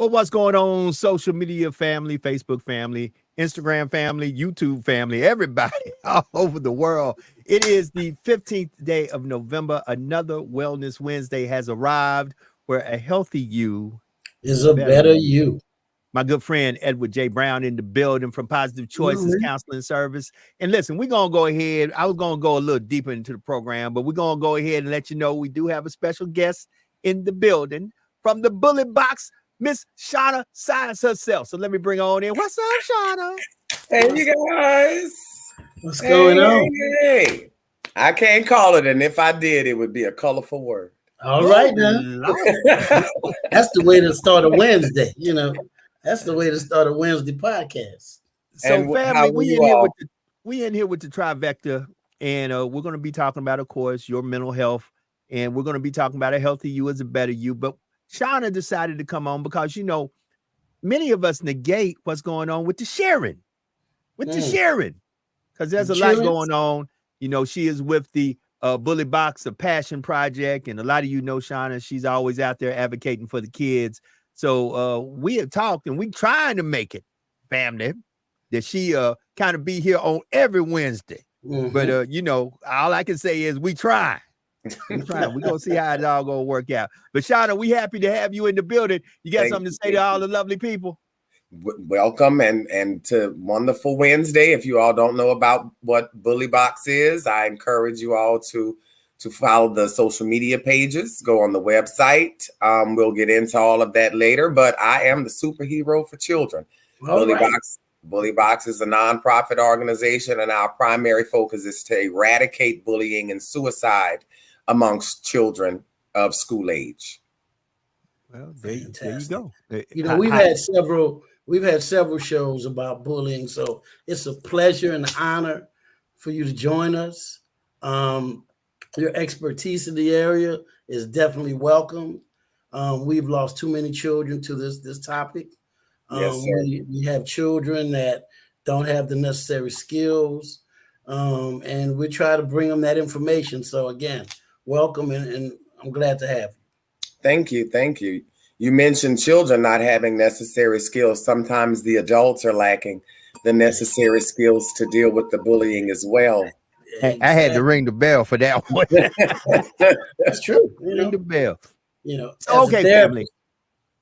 Well, what's going on, social media family, Facebook family, Instagram family, YouTube family, everybody all over the world? It is the 15th day of November. Another Wellness Wednesday has arrived where a healthy you is a a better better you. you. My good friend Edward J. Brown in the building from Positive Choices Counseling Service. And listen, we're going to go ahead. I was going to go a little deeper into the program, but we're going to go ahead and let you know we do have a special guest in the building from the Bullet Box, Miss Shauna Sias herself. So let me bring her on in. What's up, Shauna? Hey, you guys. What's going on? Hey. I can't call it, and if I did, it would be a colorful word. All right, now. That's the way to start a Wednesday, That's the way to start a Wednesday podcast. So, And family, we in here with the trifecta, and we're going to be talking about, of course, your mental health, and we're going to be talking about a healthy you is a better you. But Shauna decided to come on because many of us negate what's going on with the sharing, because there's a lot going on. She is with the Bullet Box, a passion project, and a lot of Shauna, she's always out there advocating for the kids. So we have talked, and we trying to make it, family, that she kind of be here on every Wednesday. Mm-hmm. But all I can say is we try. We're trying. We're gonna see how it's all gonna work out. But Shauna, we happy to have you in the building. You got something to say to all the lovely people? Welcome and to wonderful Wednesday. If you all don't know about what Bully Box is, I encourage you all to follow the social media pages, go on the website. We'll get into all of that later, but I am the superhero for children. Bully Box is a nonprofit organization, and our primary focus is to eradicate bullying and suicide amongst children of school age. Well, there you go. We've had several shows about bullying, so it's a pleasure and an honor for you to join us. Your expertise in the area is definitely welcome. We've lost too many children to this topic. Yes, sir. We have children that don't have the necessary skills, and we try to bring them that information. So again, welcome, and I'm glad to have you. Thank you. You mentioned children not having necessary skills. Sometimes the adults are lacking the necessary skills to deal with the bullying as well. Exactly. I had to ring the bell for that one. That's true. Ring the bell. Okay, family.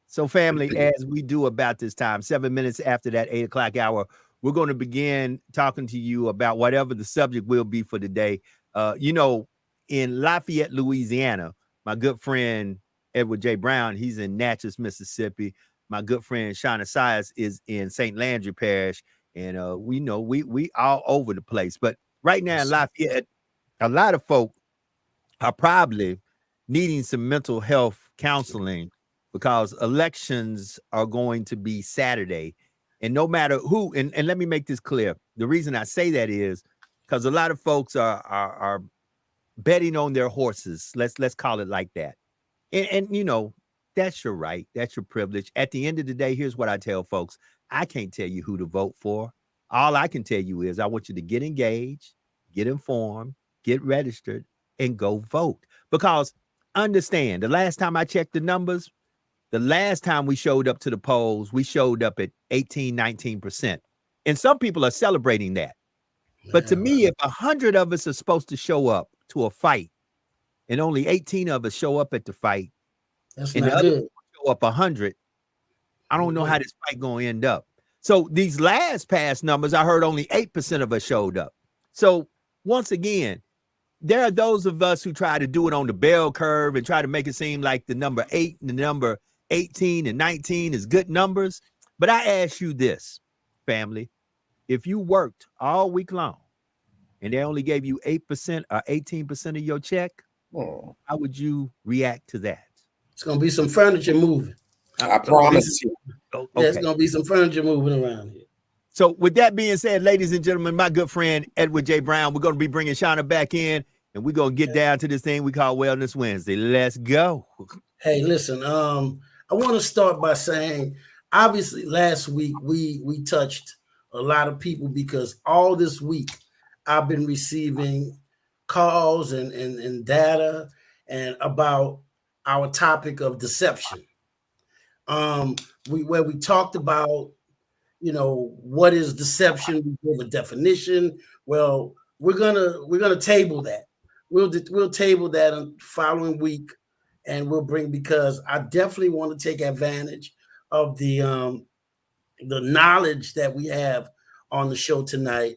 So, family, as we do about this time, 7 minutes after that 8 o'clock hour, we're going to begin talking to you about whatever the subject will be for today. In Lafayette, Louisiana, my good friend Edward J. Brown, he's in Natchez, Mississippi. My good friend Shauna Sias is in St. Landry Parish, and we all over the place. But right now in Lafayette, a lot of folk are probably needing some mental health counseling because elections are going to be Saturday. And no matter who, and let me make this clear. The reason I say that is because a lot of folks are betting on their horses. Let's call it like that. And that's your right. That's your privilege. At the end of the day, here's what I tell folks. I can't tell you who to vote for. All I can tell you is I want you to get engaged, get informed, get registered, and go vote. Because understand, the last time I checked the numbers, the last time we showed up to the polls, we showed up at 18, 19%. And some people are celebrating that. But to me, if 100 of us are supposed to show up to a fight and only 18 of us show up at the fight, that's and not the other good. Show up 100, I don't know how this fight going to end up. So these last past numbers, I heard only 8% of us showed up. So once again, there are those of us who try to do it on the bell curve and try to make it seem like the number 8 and the number 18 and 19 is good numbers. But I ask you this, family, if you worked all week long and they only gave you 8% or 18% of your check, how would you react to that? It's going to be some furniture moving. I promise you. Okay. There's going to be some furniture moving around here. So with that being said, ladies and gentlemen, my good friend, Edward J. Brown, we're going to be bringing Shauna back in, and we're going to get down to this thing we call Wellness Wednesday. Let's go. Hey, listen, I want to start by saying, obviously, last week we touched a lot of people because all this week I've been receiving calls and data and about our topic of deception. where we talked about, what is deception. We give a definition. Well, we're gonna table that. We'll table that on following week, and we'll bring, because I definitely want to take advantage of the knowledge that we have on the show tonight,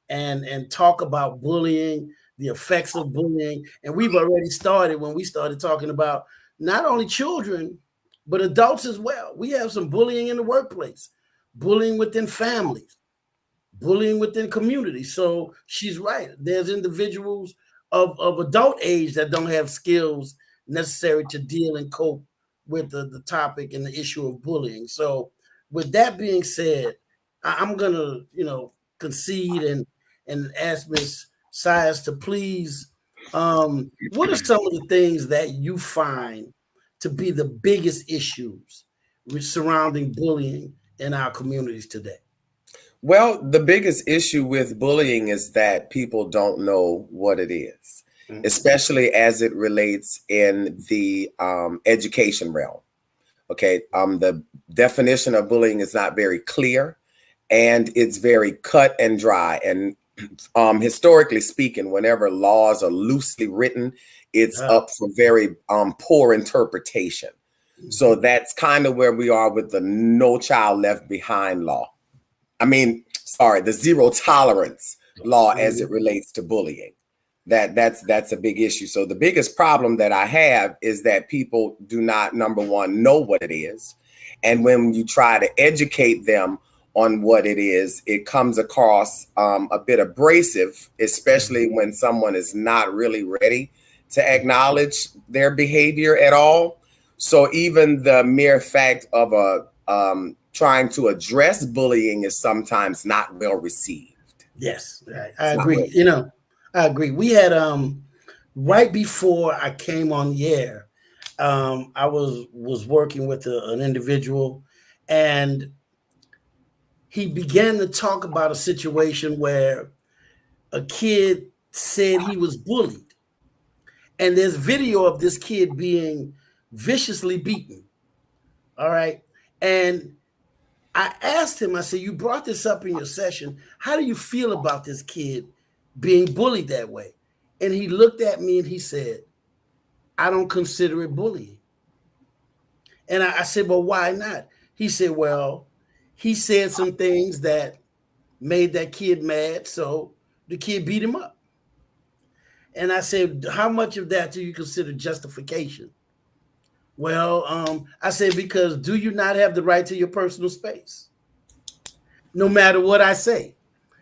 and talk about bullying, the effects of bullying. And we've already started when we started talking about not only children but adults as well. We have some bullying in the workplace, bullying within families, bullying within communities. So she's right. There's individuals of adult age that don't have skills necessary to deal and cope with the topic and the issue of bullying. So with that being said, I'm gonna, concede and ask Miss Sias to please, what are some of the things that you find to be the biggest issues surrounding bullying in our communities today? Well, the biggest issue with bullying is that people don't know what it is, especially as it relates in the education realm. Okay, the definition of bullying is not very clear, and it's very cut and dry. And historically speaking, whenever laws are loosely written, it's up for very poor interpretation. So that's kind of where we are with the No Child Left Behind law. The zero tolerance law as it relates to bullying. That's a big issue. So the biggest problem that I have is that people do not, number one, know what it is. And when you try to educate them on what it is, it comes across a bit abrasive, especially when someone is not really ready to acknowledge their behavior at all. So even the mere fact of trying to address bullying is sometimes not well received. Yes, I agree. I agree. We had right before I came on the air, I was working with an individual, and he began to talk about a situation where a kid said he was bullied, and there's video of this kid being viciously beaten. All right, and I asked him, I said, you brought this up in your session. How do you feel about this kid being bullied that way? And he looked at me and he said, I don't consider it bullying. And I said, well, why not? He said, well, he said some things that made that kid mad, so the kid beat him up. And I said, how much of that do you consider justification? Well, I said, because do you not have the right to your personal space? No matter what I say.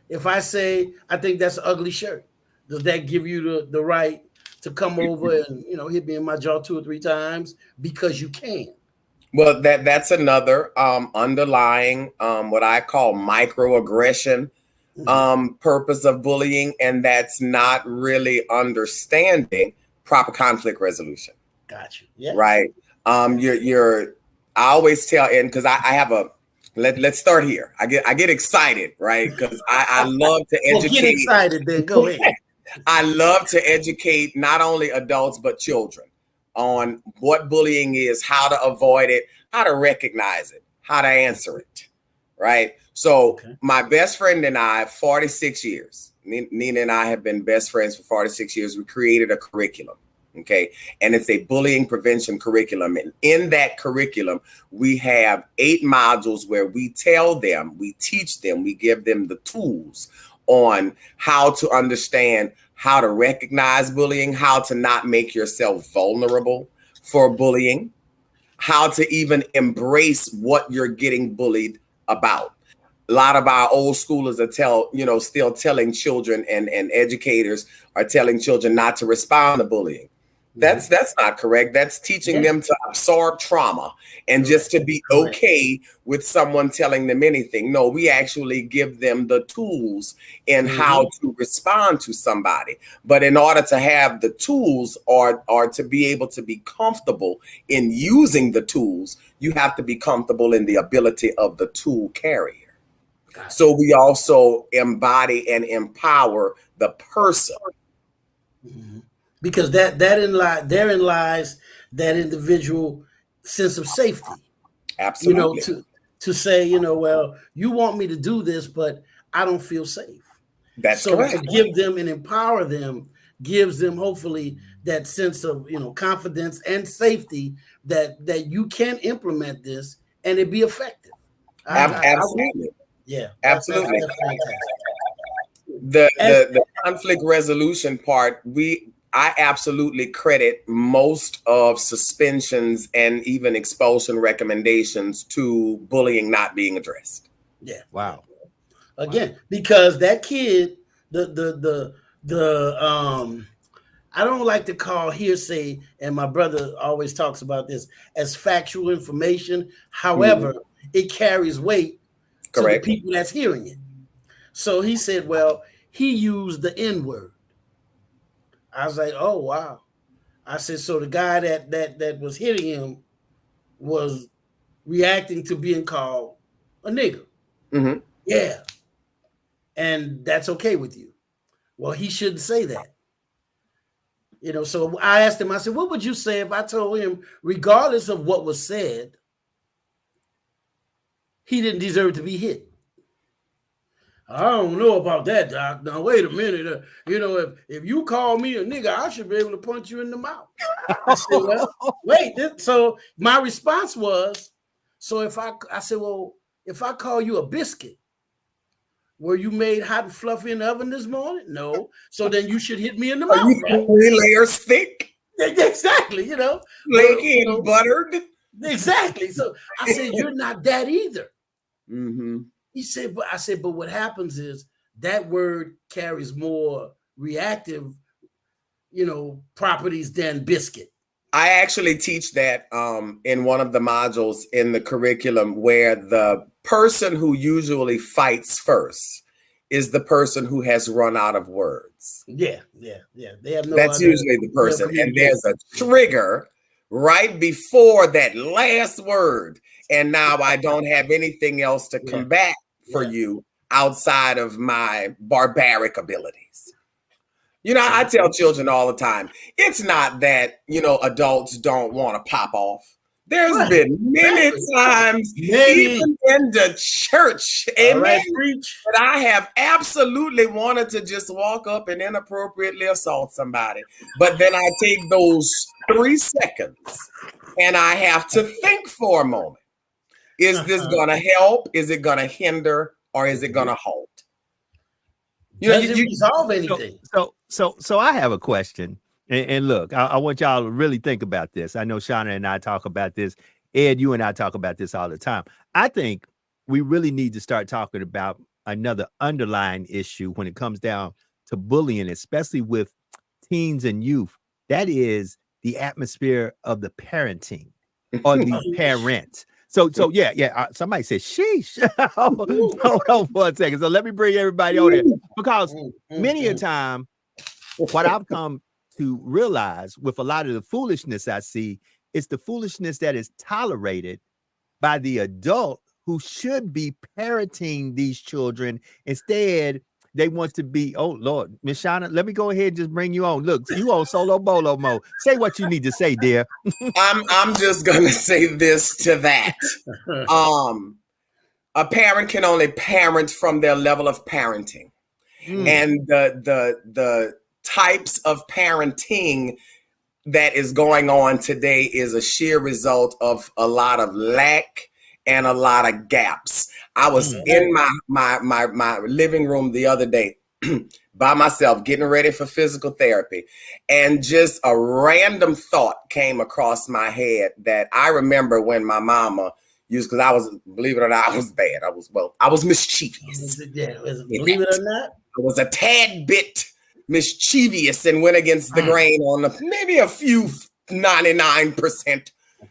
If I say, I think that's an ugly shirt, does that give you the right to come over and, hit me in my jaw 2 or 3 times because you can? Well, that's another underlying what I call microaggression purpose of bullying, and that's not really understanding proper conflict resolution. Gotcha. Yeah. Right. I always tell, and because I have let's start here. I get excited, right? Because I love to educate. Well, get excited, then go ahead. I love to educate not only adults but children on what bullying is, how to avoid it, how to recognize it, how to answer it. Right. So my best friend and I, 46 years, Nina and I have been best friends for 46 years. We created a curriculum. Okay. And it's a bullying prevention curriculum. And in that curriculum, we have 8 modules where we tell them, we teach them, we give them the tools on how to understand how to recognize bullying, how to not make yourself vulnerable for bullying, how to even embrace what you're getting bullied about. A lot of our old schoolers are still telling children, and educators are telling children not to respond to bullying. That's not correct. That's teaching them to absorb trauma and just to be okay with someone telling them anything. No, we actually give them the tools in how to respond to somebody. But in order to have the tools or to be able to be comfortable in using the tools, you have to be comfortable in the ability of the tool carrier. So we also embody and empower the person. Because therein lies that individual sense of safety. Absolutely. To say, well, you want me to do this, but I don't feel safe. That's so correct. To give them and empower them gives them hopefully that sense of confidence and safety that you can implement this and it be effective. Absolutely. Absolutely. That's fantastic. The conflict resolution part, I absolutely credit most of suspensions and even expulsion recommendations to bullying not being addressed. Yeah. Wow. Again, because that kid, I don't like to call hearsay, and my brother always talks about this as factual information. However, it carries weight to the people that's hearing it. So he said, well, he used the N-word. I was like, oh, wow. I said, so the guy that was hitting him was reacting to being called a nigger. Mm-hmm. Yeah. And that's okay with you. Well, he shouldn't say that. So I asked him, I said, what would you say if I told him, regardless of what was said, he didn't deserve to be hit? I don't know about that, Doc. Now, wait a minute. If you call me a nigga, I should be able to punch you in the mouth. I said, well, wait. So my response was, I said, well, if I call you a biscuit, were you made hot and fluffy in the oven this morning? No. So then you should hit me in the mouth. Right? 3 layers thick. Exactly. Flaky and buttered. Exactly. So I said, you're not that either. Mm-hmm. He said, but what happens is that word carries more reactive, properties than biscuit. I actually teach that in one of the modules in the curriculum, where the person who usually fights first is the person who has run out of words. Yeah. They have no. That's usually the person, and there's a trigger right before that last word, and now I don't have anything else to combat for you outside of my barbaric abilities. I tell children all the time, it's not that, adults don't want to pop off. There's been many times, even in the church, amen, that I have absolutely wanted to just walk up and inappropriately assault somebody. But then I take those 3 seconds and I have to think for a moment. Is this going to help? Is it going to hinder? Or is it going to halt? Doesn't resolve anything. So I have a question. And look, I want y'all to really think about this. I know Shauna and I talk about this. Ed, you and I talk about this all the time. I think we really need to start talking about another underlying issue when it comes down to bullying, especially with teens and youth. That is the atmosphere of the parenting or the parents. So yeah. Somebody said, sheesh. Hold on for a second. So let me bring everybody on there, because many a time, what I've come to realize with a lot of the foolishness I see, it's the foolishness that is tolerated by the adult who should be parenting these children. Instead, they want to be, oh Lord, Miss Shauna, let me go ahead and just bring you on. Look, you on solo bolo mode. Say what you need to say, dear. I'm just gonna say this to that. A parent can only parent from their level of parenting. And the types of parenting that is going on today is a sheer result of a lot of lack and a lot of gaps. I was in my living room the other day by myself, getting ready for physical therapy, and just a random thought came across my head that I remember when my mama used, because I was, believe it or not, I was bad. I was mischievous. Believe it or not, I was a tad bit mischievous and went against the grain on maybe a few 99%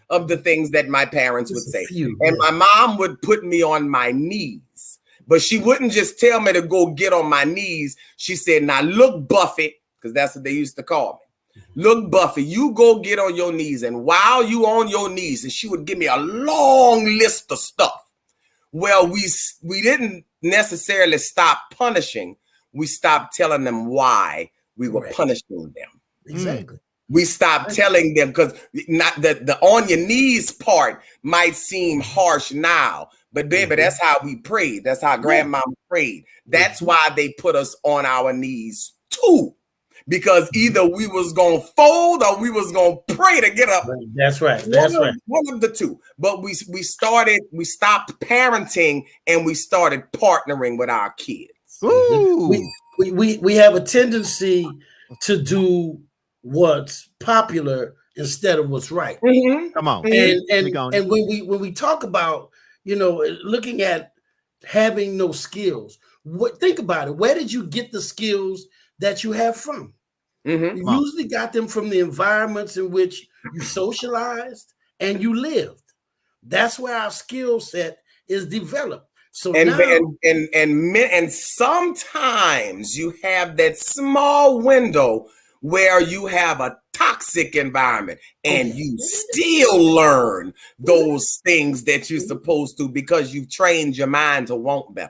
of the things that my parents would say. And my mom would put me on my knees, but she wouldn't just tell me to go get on my knees. She said, now look, Buffy, because that's what they used to call me. Look, Buffy, you go get on your knees. And while you on your knees, and she would give me a long list of stuff. Well, we didn't necessarily stop punishing. We stopped telling them why we were punishing them. Exactly. We stopped telling them, because not the on your knees part might seem harsh now, but baby, that's how we prayed. That's how grandmama prayed. That's why they put us on our knees too, because either we was gonna fold or we was gonna pray to get up. That's right. That's right. One of the two. But we stopped parenting and we started partnering with our kids. Ooh. We have a tendency to do what's popular instead of what's right. Come on. And when we talk about, looking at having no skills, think about it. Where did you get the skills that you have from? You usually got them from the environments in which you socialized and you lived. That's where our skill set is developed. So and sometimes you have that small window where you have a toxic environment and you still learn those things that you're supposed to, because you've trained your mind to want better.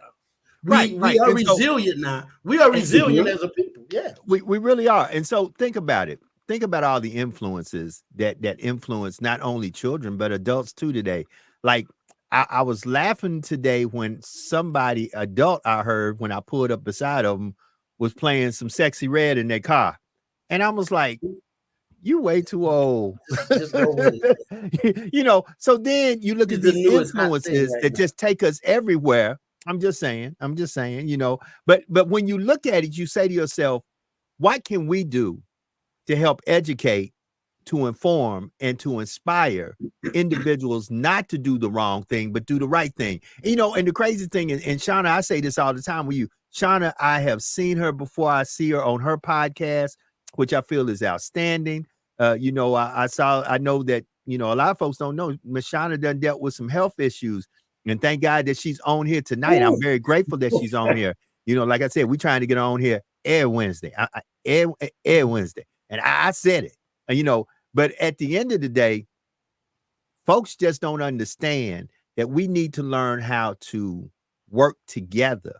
We are resilient now. We are resilient as a people. Yeah, we really are. And so think about it. Think about all the influences that influence not only children but adults too today. Like I was laughing today when somebody adult I heard when I pulled up beside of them was playing some Sexy Red in their car, and I was like, "You way too old." Just go with it. So then you look at these influences that just take us everywhere. I'm just saying, but when you look at it, you say to yourself, what can we do to help educate, to inform, and to inspire individuals not to do the wrong thing, but do the right thing? And the crazy thing is, and Shauna, I say this all the time with you, Shauna, I have seen her before. I see her on her podcast, which I feel is outstanding. I know that, a lot of folks don't know, Miss Shauna done dealt with some health issues. And thank God that she's on here tonight. I'm very grateful that she's on here. Like I said, we're trying to get on here every Wednesday. Every Wednesday. And I said it, but at the end of the day, folks just don't understand that we need to learn how to work together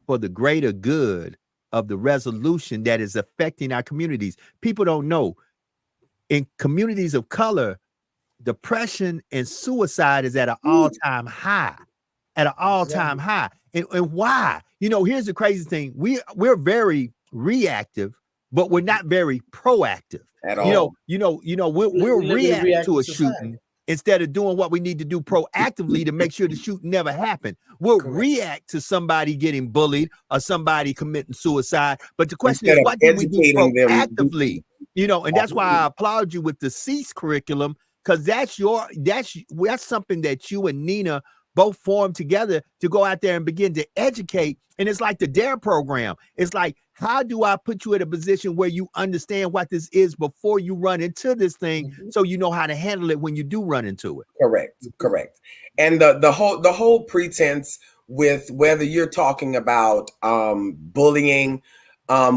for the greater good of the resolution that is affecting our communities. People don't know, in communities of color, depression and suicide is at an all-time high. And why? Here's the crazy thing. We're very reactive, but we're not very proactive at all. We'll react to a shooting instead of doing what we need to do proactively to make sure the shooting never happened. We'll react to somebody getting bullied or somebody committing suicide. But the question is, what do we do proactively? And that's why I applaud you with the Sias curriculum, because that's something that you and Nina both formed together to go out there and begin to educate. And it's like the DARE program. It's like, how do I put you in a position where you understand what this is before you run into this thing, so you know how to handle it when you do run into it? Correct. And the whole pretense with whether you're talking about bullying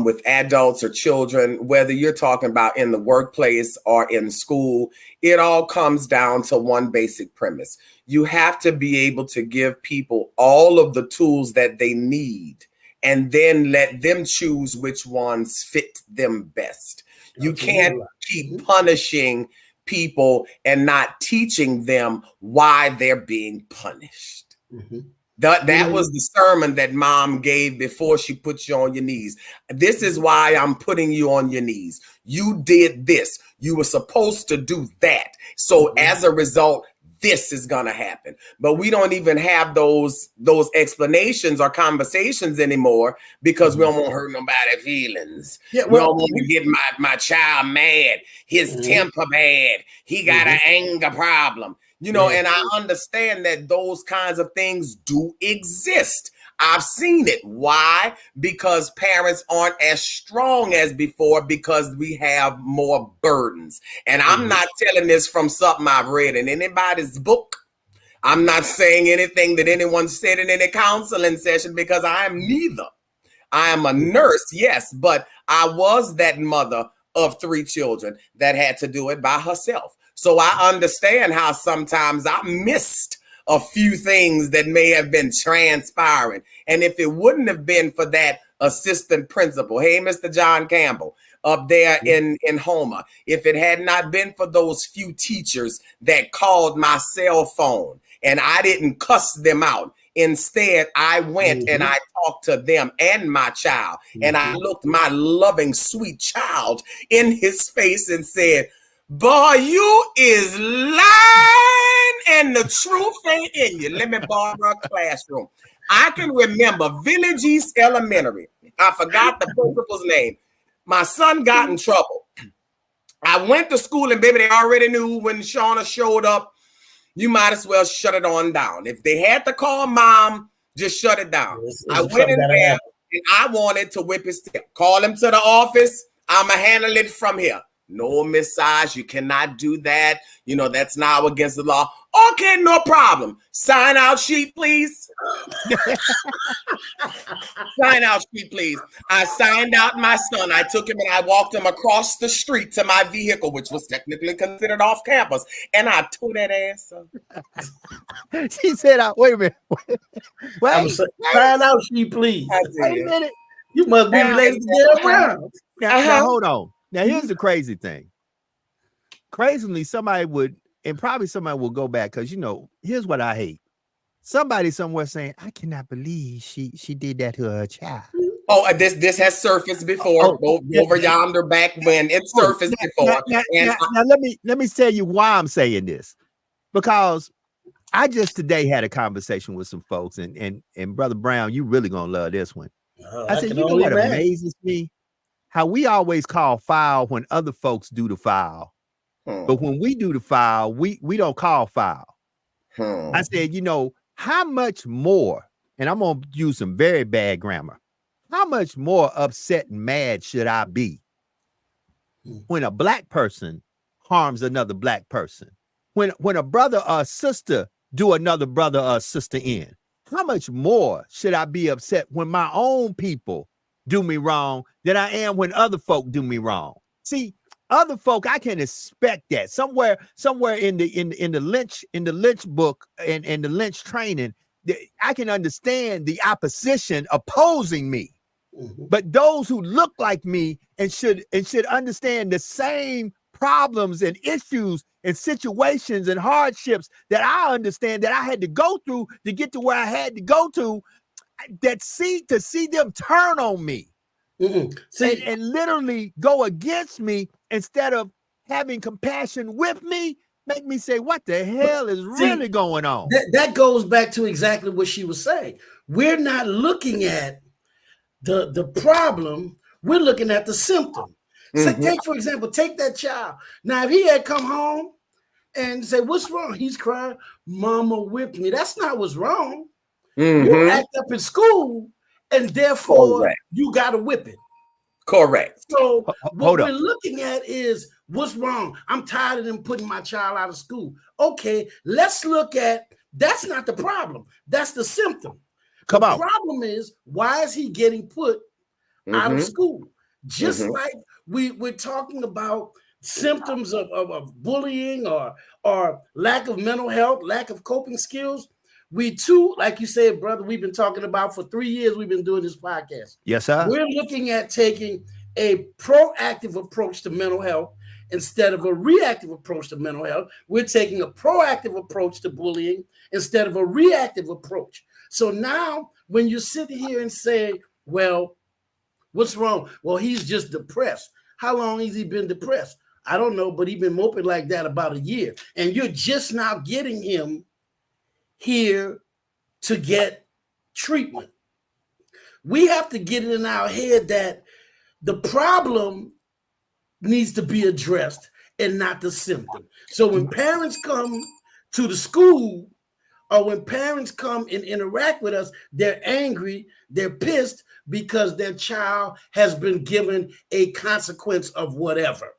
with adults or children, whether you're talking about in the workplace or in school, it all comes down to one basic premise. You have to be able to give people all of the tools that they need, and then let them choose which ones fit them best. You can't keep punishing people and not teaching them why they're being punished. That was the sermon that mom gave before she put you on your knees. This is why I'm putting you on your knees. You did this. You were supposed to do that. So as a result, this is going to happen. But we don't even have those explanations or conversations anymore, because we don't want to hurt nobody's feelings. We don't want to get my child mad, his temper bad, he got an anger problem. And I understand that those kinds of things do exist. I've seen it. Why? Because parents aren't as strong as before, because we have more burdens. And I'm not telling this from something I've read in anybody's book. I'm not saying anything that anyone said in any counseling session, because I am neither. I am a nurse, yes, but I was that mother of 3 children that had to do it by herself. So I understand how sometimes I missed a few things that may have been transpiring. And if it wouldn't have been for that assistant principal, hey, Mr. John Campbell, up there in Homer. If it had not been for those few teachers that called my cell phone and I didn't cuss them out. Instead, I went and I talked to them and my child. And I looked my loving, sweet child in his face and said, boy, you is lying and the truth ain't in you. Let me borrow a classroom. I can remember Village East Elementary. I forgot the principal's name. My son got in trouble. I went to school and baby, they already knew when Shauna showed up, you might as well shut it on down. If they had to call mom, just shut it down. I went in there and I wanted to whip his tail. Call him to the office. I'ma handle it from here. No, Miss Sias, you cannot do that. You know, that's now against the law. Okay, no problem. Sign out sheet, please. Sign out sheet, please. I signed out my son. I took him and I walked him across the street to my vehicle, which was technically considered off campus. And I tore that ass up. She said, wait a minute. Wait, sign out sheet, please. Wait a minute. You must be related to get around. Now, hold on. Now, here's the crazy thing. Crazily, somebody would, and probably somebody will go back because, you know, here's what I hate. Somebody somewhere saying, I cannot believe she did that to her child. Oh, this has surfaced before. Over yonder back when it surfaced before. Now let me tell you why I'm saying this. Because I just today had a conversation with some folks, and Brother Brown, you really gonna love this one. I said, you know what amazes me? How we always call foul when other folks do the foul. But when we do the foul, we don't call foul. I said, you know, how much more, and I'm going to use some very bad grammar, how much more upset and mad should I be when a black person harms another black person? When a brother or sister do another brother or sister in? How much more should I be upset when my own people do me wrong than I am when other folk do me wrong? See, other folk, I can expect that somewhere in the Lynch book and the Lynch training, I can understand the opposition opposing me. But those who look like me and should understand the same problems and issues and situations and hardships that I understand that I had to go through to get to where I had to go to, to see them turn on me. And literally go against me instead of having compassion with me, make me say, what the hell is really going on? That goes back to exactly what she was saying. We're not looking at the problem, we're looking at the symptom. So for example, take that child. Now, if he had come home and say, what's wrong? He's crying, mama whipped me. That's not what's wrong. You act up in school, and therefore you got a whipping. Correct. So what we're looking at is what's wrong. I'm tired of them putting my child out of school. Okay, let's look at, that's not the problem. That's the symptom. The problem is, why is he getting put out of school? Just like we're talking about symptoms of bullying or lack of mental health, lack of coping skills. We too, like you said, brother, we've been talking about for 3 years, we've been doing this podcast. Yes, sir. We're looking at taking a proactive approach to mental health instead of a reactive approach to mental health. We're taking a proactive approach to bullying instead of a reactive approach. So now when you sit here and say, well, what's wrong? Well, he's just depressed. How long has he been depressed? I don't know, but he's been moping like that about a year. And you're just now getting him here to get treatment. We have to get it in our head that the problem needs to be addressed and not the symptom. So when parents come to the school or when parents come and interact with us, they're angry, they're pissed because their child has been given a consequence of whatever.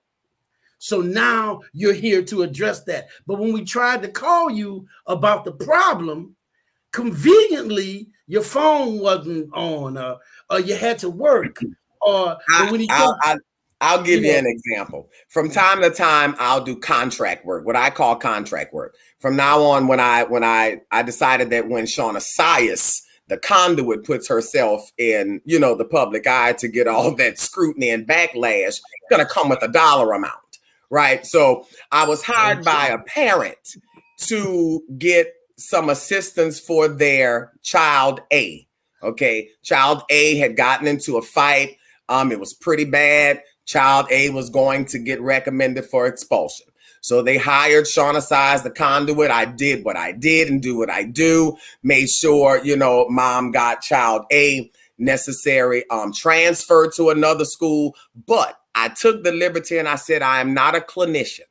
So now you're here to address that. But when we tried to call you about the problem, conveniently, your phone wasn't on or you had to work. Or I'll give you an example. From time to time, I'll do contract work, what I call contract work. From now on, when I decided that when Shauna Sias the conduit puts herself in, the public eye to get all that scrutiny and backlash, it's going to come with a dollar amount, right? So I was hired by a parent to get some assistance for their child A. Okay. Child A had gotten into a fight. It was pretty bad. Child A was going to get recommended for expulsion. So they hired Shauna Sias, the conduit. I did what I did and do what I do. Made sure, mom got child A necessary transfer to another school. But I took the liberty and I said, I am not a clinician.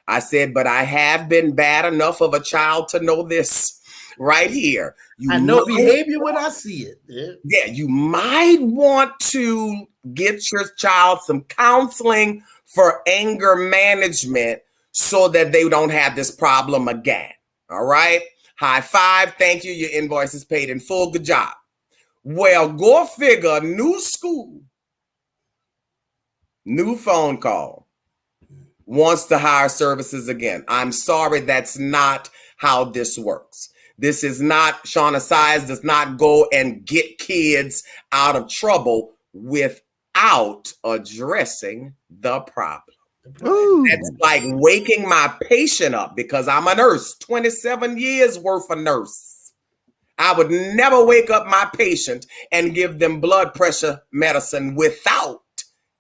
I said, but I have been bad enough of a child to know this right here. I know behavior when I see it. Yeah, you might want to get your child some counseling for anger management so that they don't have this problem again. All right. High five. Thank you. Your invoice is paid in full. Good job. Well, go figure. New school, new phone call, wants to hire services again. I'm sorry. That's not how this works. This is not, Shauna Sias does not go and get kids out of trouble without addressing the problem. Ooh. That's like waking my patient up because I'm a nurse, 27 years worth of nurse. I would never wake up my patient and give them blood pressure medicine without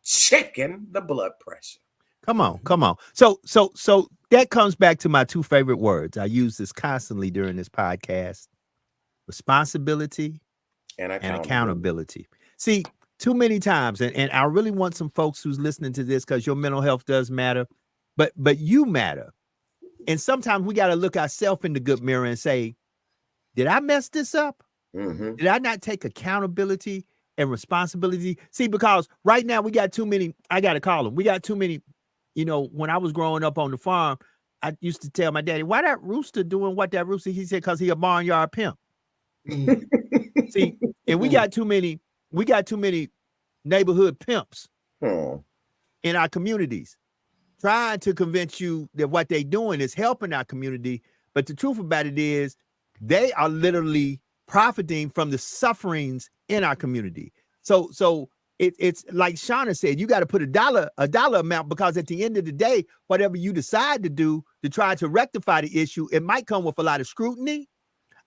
checking the blood pressure. Come on. So that comes back to my two favorite words. I use this constantly during this podcast: responsibility and accountability. See, too many times, and I really want some folks who's listening to this, because your mental health does matter, but you matter. And sometimes we got to look ourselves in the good mirror and say, did I mess this up? Mm-hmm. Did I not take accountability and responsibility? See, because right now we got too many, I got to call them. We got too many, when I was growing up on the farm, I used to tell my daddy, why that rooster doing what that rooster? He said, because he a barnyard pimp. See, and we got too many neighborhood pimps in our communities trying to convince you that what they're doing is helping our community. But the truth about it is they are literally profiting from the sufferings in our community. So it's like Shauna said, you got to put a dollar amount, because at the end of the day, whatever you decide to do to try to rectify the issue, it might come with a lot of scrutiny,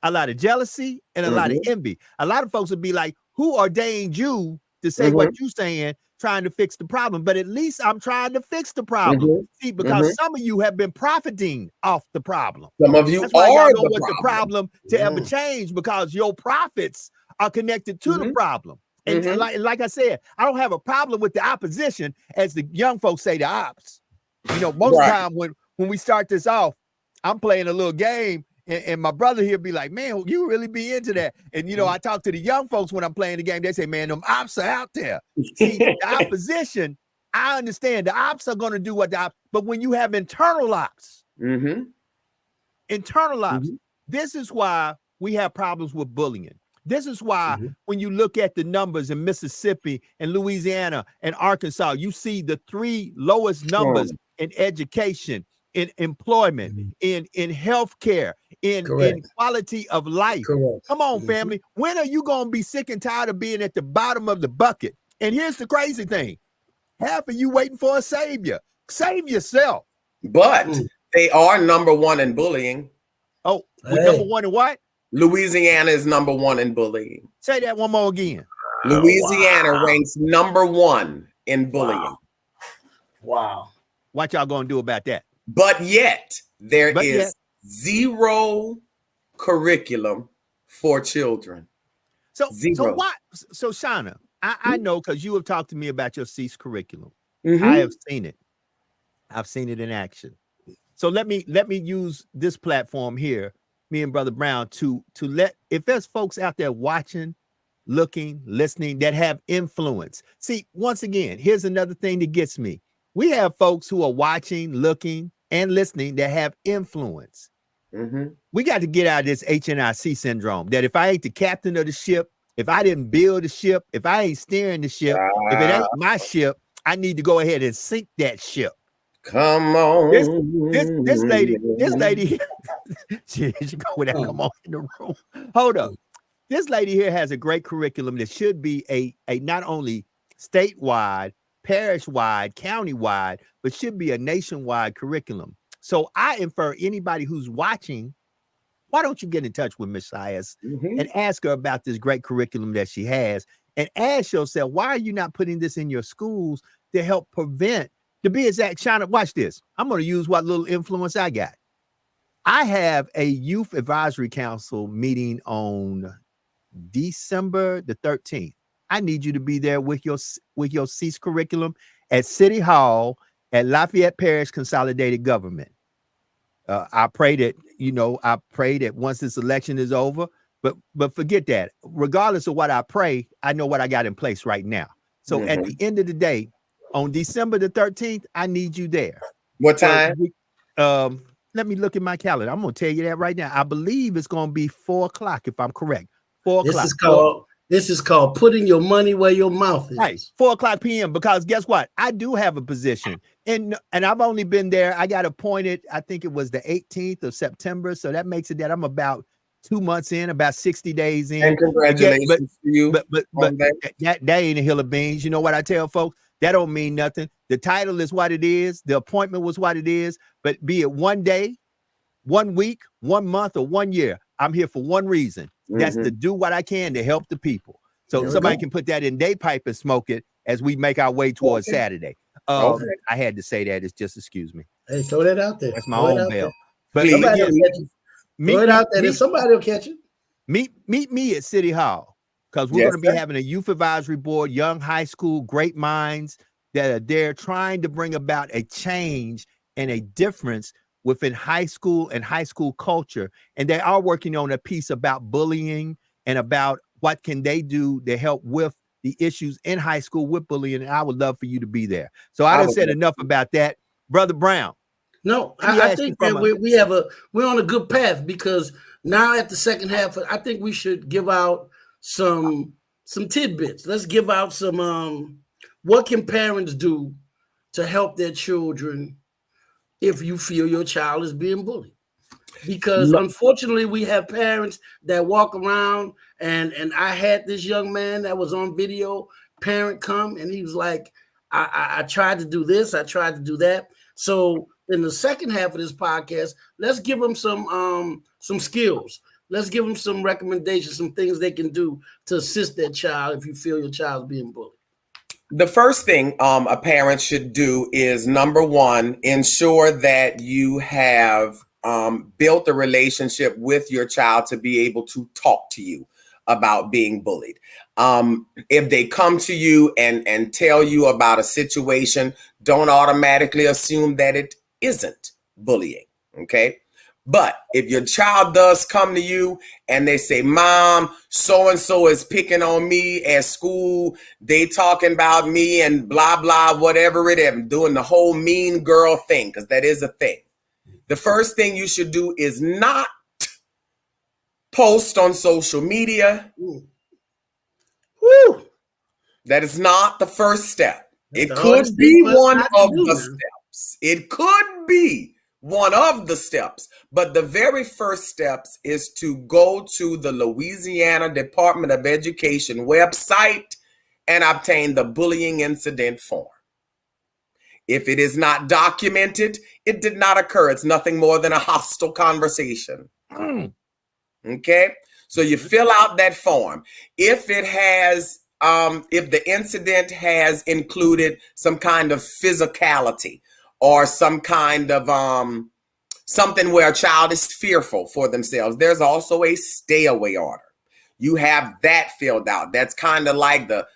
a lot of jealousy, and a lot of envy. A lot of folks would be like, who ordained you to say what you're saying, trying to fix the problem? But at least I'm trying to fix the problem. See, because some of you have been profiting off the problem. Some of you That's why are y'all don't want the problem to ever change, because your profits are connected to the problem. And like I said, I don't have a problem with the opposition, as the young folks say, the ops. Most of the time when we start this off, I'm playing a little game. And my brother here be like, man, you really be into that. And, I talk to the young folks when I'm playing the game. They say, man, them ops are out there. See, the opposition, I understand. The ops are going to do what the ops. But when you have internal ops, this is why we have problems with bullying. This is why when you look at the numbers in Mississippi and Louisiana and Arkansas, you see the 3 lowest numbers in education, in employment, in healthcare, in quality of life. Come on, family. When are you going to be sick and tired of being at the bottom of the bucket? And here's the crazy thing. Half of you waiting for a savior. Save yourself. But they are number 1 in bullying. Oh, we're number 1 in what? Louisiana is number 1 in bullying. Say that one more again. Louisiana ranks number 1 in bullying. Wow. What y'all going to do about that? But yet, there is zero curriculum for children. So why? So Shauna, I know, because you have talked to me about your Cease curriculum. I have seen it. I've seen it in action. So let me use this platform here, me and Brother Brown, to let, if there's folks out there watching, looking, listening, that have influence. See, once again, here's another thing that gets me. We have folks who are watching, looking, and listening that have influence. We got to get out of this HNIC syndrome, that if I ain't the captain of the ship, if I didn't build the ship, if I ain't steering the ship, if it ain't my ship, I need to go ahead and sink that ship. Come on. This lady, she go with that come on in the room. Hold up. This lady here has a great curriculum that should be a not only statewide, parish-wide, county-wide, but should be a nationwide curriculum. So I infer anybody who's watching, why don't you get in touch with Miss Sias and ask her about this great curriculum that she has, and ask yourself, why are you not putting this in your schools to help prevent, to be exact, Shauna, watch this. I'm going to use what little influence I got. I have a youth advisory council meeting on December the 13th. I need you to be there with your CEAS curriculum at City Hall at Lafayette Parish Consolidated Government. I pray that once this election is over, but forget that. Regardless of what I pray, I know what I got in place right now. So at the end of the day, on December the 13th, I need you there. What time? Let me look at my calendar. I'm going to tell you that right now. I believe it's going to be 4 o'clock, if I'm correct. 4 o'clock. This is called putting your money where your mouth is. Right, 4 o'clock p.m. Because guess what? I do have a position, and I've only been there. I got appointed, I think it was the 18th of September. So that makes it that I'm about 2 months in, about 60 days in. And congratulations to you. But that ain't a hill of beans. You know what I tell folks? That don't mean nothing. The title is what it is. The appointment was what it is. But be it 1 day, 1 week, 1 month, or 1 year, I'm here for one reason. That's to do what I can to help the people. So somebody can put that in their pipe and smoke it as we make our way towards Saturday. I had to say that. It's just, excuse me. Hey, throw that out there. That's my own bell. But somebody will catch you. Throw it out there. Somebody will catch you. Meet me at City Hall, because we're going to be having a youth advisory board, young high school, great minds that are there trying to bring about a change and a difference within high school and high school culture. And they are working on a piece about bullying and about what can they do to help with the issues in high school with bullying. And I would love for you to be there. So I done said enough about that. Brother Brown. No, I think that we're on a good path, because now at the second half, I think we should give out some tidbits. Let's give out some, what can parents do to help their children if you feel your child is being bullied? Because unfortunately, we have parents that walk around, and I had this young man that was on video, parent come, and he was like, I tried to do this, I tried to do that. So in the second half of this podcast, let's give them some skills. Let's give them some recommendations, some things they can do to assist their child if you feel your child's being bullied. The first thing a parent should do is, number one, ensure that you have built a relationship with your child to be able to talk to you about being bullied. If they come to you and tell you about a situation, don't automatically assume that it isn't bullying, okay? But if your child does come to you and they say, Mom, so-and-so is picking on me at school, they talking about me and blah, blah, whatever it is, doing the whole mean girl thing, because that is a thing. The first thing you should do is not post on social media. Woo. That is not the first step. It could be one of the steps. It could be one of the steps, but the very first steps is to go to the Louisiana Department of Education website and obtain the bullying incident form. If it is not documented, it did not occur. It's nothing more than a hostile conversation. Okay, so you fill out that form. If it has, if the incident has included some kind of physicality, or some kind of something where a child is fearful for themselves, there's also a stay away order. You have that filled out. That's kind of like the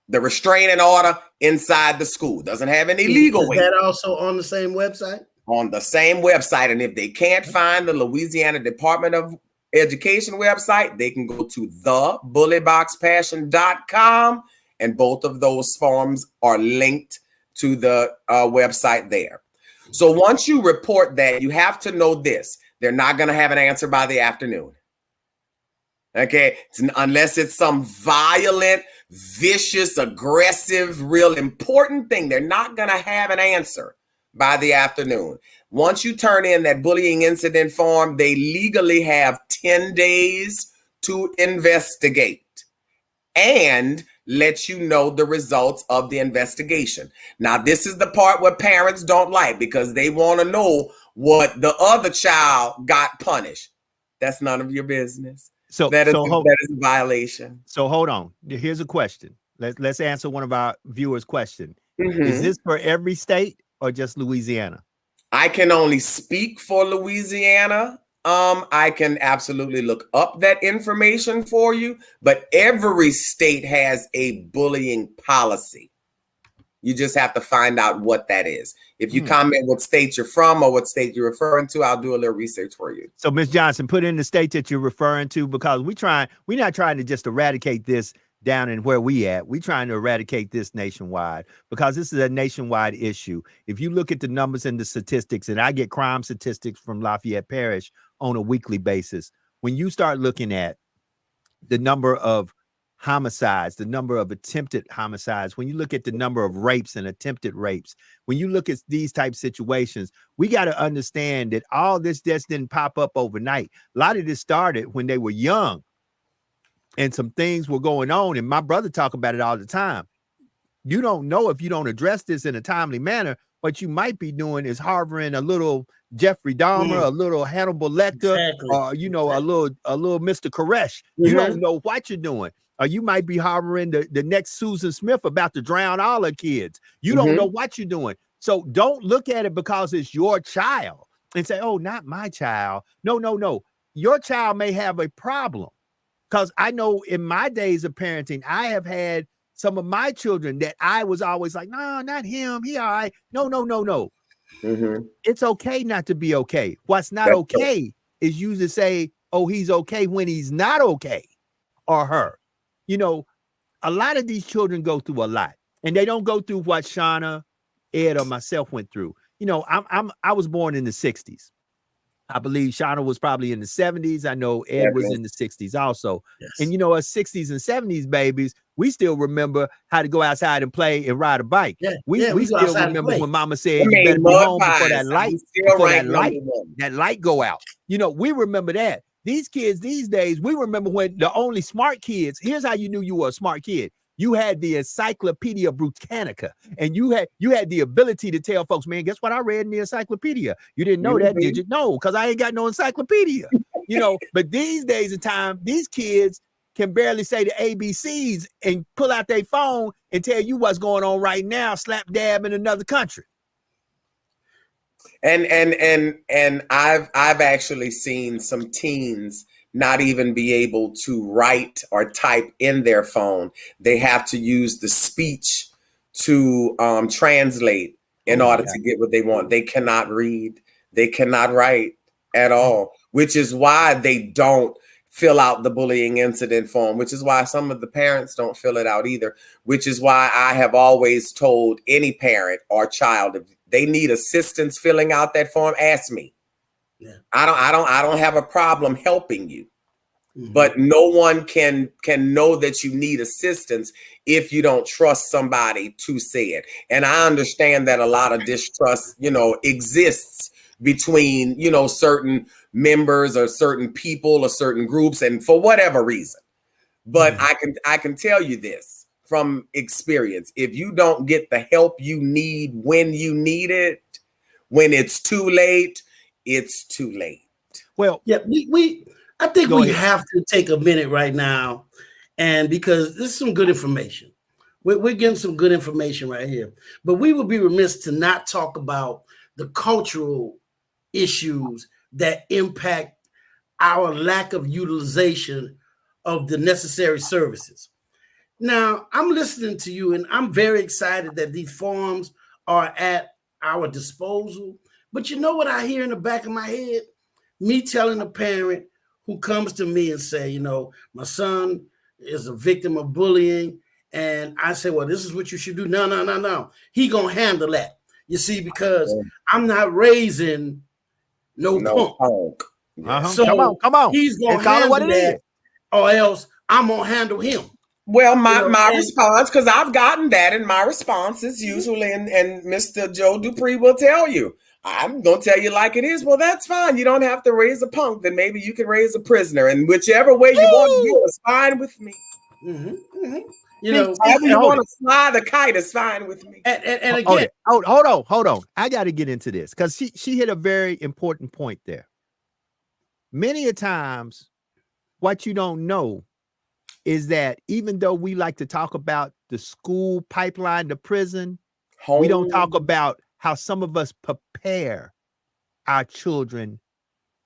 restraining order inside the school. Doesn't have any legal weight. Is that also on the same website? On the same website. And if they can't find the Louisiana Department of Education website, they can go to thebullyboxpassion.com, and both of those forms are linked to the website there. So once you report that, you have to know this: they're not going to have an answer by the afternoon. Okay, unless it's some violent, vicious, aggressive, real important thing, they're not going to have an answer by the afternoon. Once you turn in that bullying incident form, they legally have 10 days to investigate and let you know the results of the investigation. Now, this is the part where parents don't like because they want to know what the other child got punished. That's none of your business. That is a violation. So hold on. Here's a question. Let's answer one of our viewers' question. Is this for every state or just Louisiana? I can only speak for Louisiana. I can absolutely look up that information for you, but every state has a bullying policy. You just have to find out what that is. If you comment what state you're from or what state you're referring to, I'll do a little research for you. So, Ms. Johnson, put in the state that you're referring to, because we're not trying to just eradicate this down in where we at. We're trying to eradicate this nationwide, because this is a nationwide issue. If you look at the numbers and the statistics, and I get crime statistics from Lafayette Parish on a weekly basis, when you start looking at the number of homicides, the number of attempted homicides, when you look at the number of rapes and attempted rapes, when you look at these type of situations, we got to understand that all this just didn't pop up overnight. A lot of this started when they were young and some things were going on. And my brother talk about it all the time. You don't know if you don't address this in a timely manner. What you might be doing is harboring a little Jeffrey Dahmer, a little Hannibal Lecter, or a little Mr. Koresh. You don't know what you're doing. Or you might be harboring the next Susan Smith about to drown all her kids. You don't know what you're doing. So don't look at it because it's your child and say, oh, not my child. No. Your child may have a problem. Because I know in my days of parenting, I have had some of my children that I was always like, no, not him. He all right. No. It's okay not to be okay. What's not okay is you to say, oh, he's okay when he's not okay, or her. You know, a lot of these children go through a lot, and they don't go through what Shauna, Ed, or myself went through. You know, I was born in the 60s. I believe Shauna was probably in the 70s. I know Ed was in the 60s also. Yes. And, you know, us 60s and 70s babies, we still remember how to go outside and play and ride a bike. We still remember when mama said, you better be home before that light go out. You know, we remember that. These kids these days, we remember when the only smart kids, here's how you knew you were a smart kid. You had the Encyclopedia Britannica, and you had the ability to tell folks, man, guess what I read in the encyclopedia? You didn't know that, did you? No, because I ain't got no encyclopedia. You know, but these days of time, these kids can barely say the ABCs and pull out their phone and tell you what's going on right now, slap dab in another country. And I've actually seen some teens not even be able to write or type in their phone. They have to use the speech to translate in order to get what they want. They cannot read. They cannot write at all, which is why they don't fill out the bullying incident form, which is why some of the parents don't fill it out either, which is why I have always told any parent or child, if they need assistance filling out that form, ask me. Yeah. I don't have a problem helping you, but no one can know that you need assistance if you don't trust somebody to say it. And I understand that a lot of distrust, you know, exists between, you know, certain members or certain people or certain groups, and for whatever reason. But I can tell you this from experience: if you don't get the help you need when you need it, when it's too late, it's too late. Well, yeah, I think we have to take a minute right now, and because this is some good information. We're getting some good information right here, but we would be remiss to not talk about the cultural issues that impact our lack of utilization of the necessary services. Now, I'm listening to you, and I'm very excited that these forms are at our disposal. But you know what I hear in the back of my head? Me telling a parent who comes to me and say, you know, my son is a victim of bullying. And I say, well, this is what you should do. No. He gonna handle that. You see, because I'm not raising no punk. So come on. He's gonna handle it, or else I'm gonna handle him. Well, my, You know, my response, because I've gotten that in my responses usually, and Mr. Joe Dupree will tell you, I'm going to tell you like it is. Well, that's fine. You don't have to raise a punk. Then maybe you can raise a prisoner. And whichever way you want to go is fine with me. you know, However you want to fly the kite is fine with me. And again, hold on. I got to get into this because she hit a very important point there. Many a times, what you don't know is that even though we like to talk about the school pipeline to prison, we don't talk about how some of us prepare our children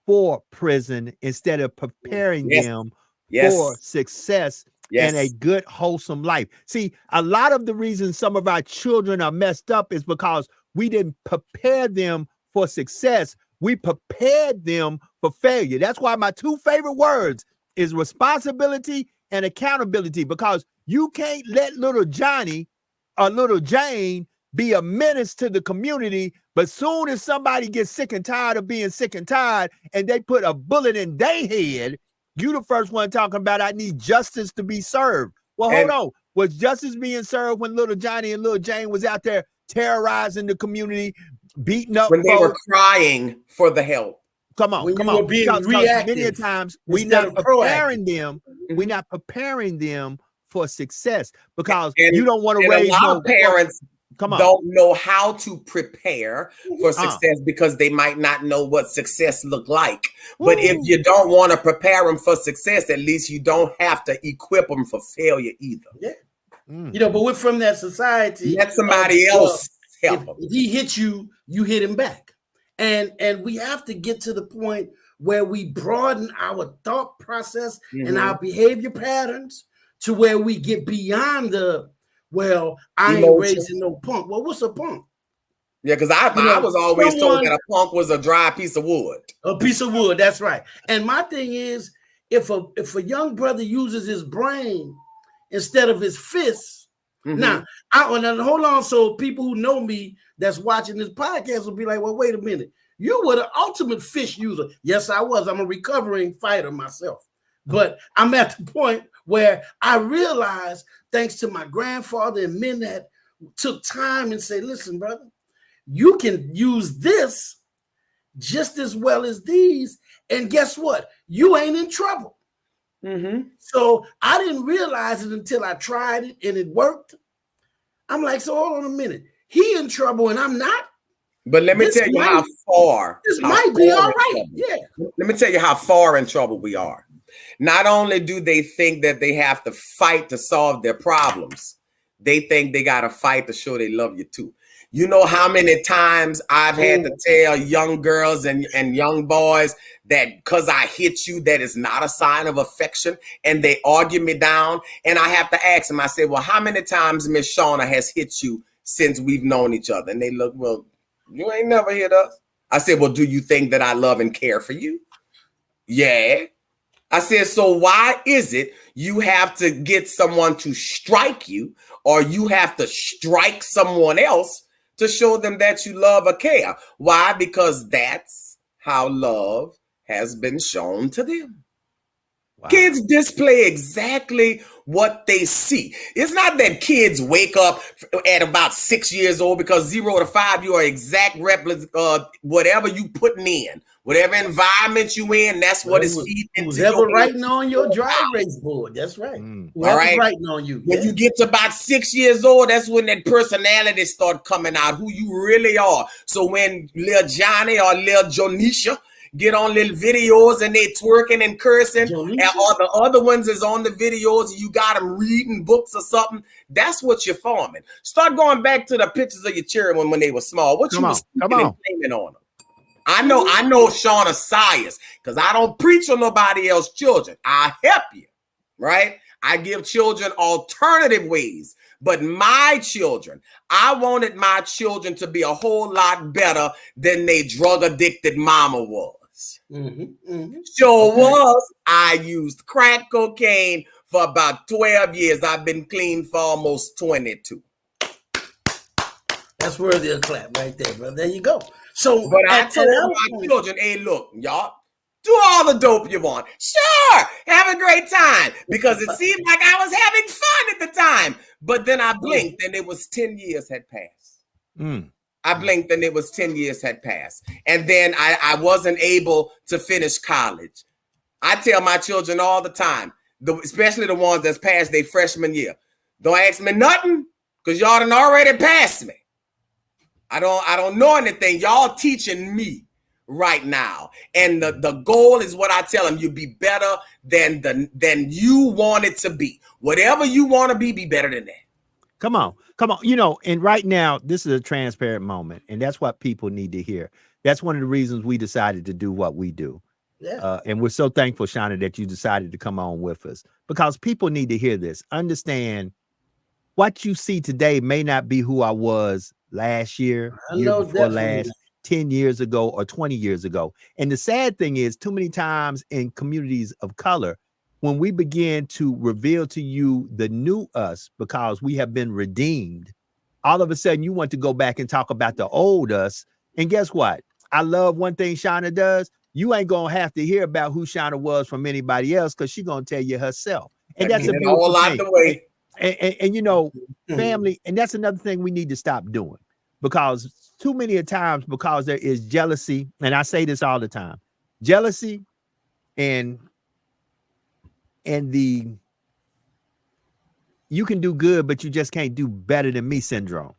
for prison instead of preparing them for success and a good, wholesome life. See, a lot of the reason some of our children are messed up is because we didn't prepare them for success. We prepared them for failure. That's why my two favorite words is responsibility and accountability, because you can't let little Johnny or little Jane be a menace to the community, but soon as somebody gets sick and tired of being sick and tired and they put a bullet in their head, you the first one talking about I need justice to be served. Well, hold on. Was justice being served when little Johnny and little Jane was out there terrorizing the community, beating up when they were crying for the help? Come on, come on. Because many times we're not preparing them. We're not preparing them for success because you don't want to raise no parents. Don't know how to prepare for success because they might not know what success look like. But if you don't want to prepare them for success, at least you don't have to equip them for failure either. Yeah. You know, but we're from that society. Let somebody else help them. If he hits you, you hit him back. And we have to get to the point where we broaden our thought process and our behavior patterns to where we get beyond the, well, I ain't raising no punk. Well, what's a punk? Yeah, because I was always told that a punk was a dry piece of wood. A piece of wood, that's right. And my thing is, if a young brother uses his brain instead of his fists, now, hold on. So people who know me that's watching this podcast will be like, well, wait a minute. You were the ultimate fist user. Yes, I was. I'm a recovering fighter myself. But I'm at the point where I realized, thanks to my grandfather and men that took time and say, listen, brother, you can use this just as well as these. And guess what? You ain't in trouble. So I didn't realize it until I tried it and it worked. I'm like, so hold on a minute. He in trouble and I'm not. But let me tell you how far. This might be all right. Yeah. Let me tell you how far in trouble we are. Not only do they think that they have to fight to solve their problems, they think they got to fight to show they love you too. You know how many times I've had to tell young girls and young boys that because I hit you, that is not a sign of affection, and they argue me down. And I have to ask them, I say, well, how many times Miss Shauna has hit you since we've known each other? And they look, well, you ain't never hit us. I said, well, do you think that I love and care for you? Yeah. I said, so why is it you have to get someone to strike you, or you have to strike someone else to show them that you love or care? Why? Because that's how love has been shown to them. Wow. Kids display exactly what they see. It's not that kids wake up at about 6 years old, because 0 to 5, you are exact replicas of whatever you putting in. Whatever environment you in, that's what is feeding into whoever writing on your dry erase board. That's right. Whoever's writing on you. When you get to about 6 years old, that's when that personality start coming out, who you really are. So when little Johnny or little Jonisha get on little videos and they twerking and cursing, and all the other ones is on the videos, and you got them reading books or something, that's what you're forming. Start going back to the pictures of your children when they were small. What you was blaming on them. I know Shauna Sias, because I don't preach on nobody else's children. I help you, right? I give children alternative ways. But my children, I wanted my children to be a whole lot better than they drug-addicted mama was. Sure was. I used crack cocaine for about 12 years. I've been clean for almost 22. That's worthy of a clap right there, brother. There you go. So, but I told my children, hey, look, y'all, Do all the dope you want. Sure, have a great time. Because it seemed like I was having fun at the time. But then I blinked and it was 10 years had passed. I blinked and it was 10 years had passed. And then I wasn't able to finish college. I tell my children all the time, especially the ones that's passed their freshman year, don't ask me nothing because y'all done already passed me. I don't know anything. Y'all teaching me right now. And the goal is what I tell them, you be better than you want it to be. Whatever you want to be better than that. Come on. You know, and right now, this is a transparent moment, and that's what people need to hear. That's one of the reasons we decided to do what we do. Yeah. And we're so thankful, Shauna, that you decided to come on with us, because people need to hear this. Understand what you see today may not be who I was last year, year before last, 10 years ago, or 20 years ago. And the sad thing is, too many times in communities of color, when we begin to reveal to you the new us because we have been redeemed, all of a sudden you want to go back and talk about the old us. And guess what? I love one thing Shauna does. You ain't going to have to hear about who Shauna was from anybody else, because she's going to tell you herself. And that's a beautiful thing. The way. And you know, family, and that's another thing we need to stop doing, because too many times, because there is jealousy, and I say this all the time, jealousy and the you can do good, but you just can't do better than me syndrome.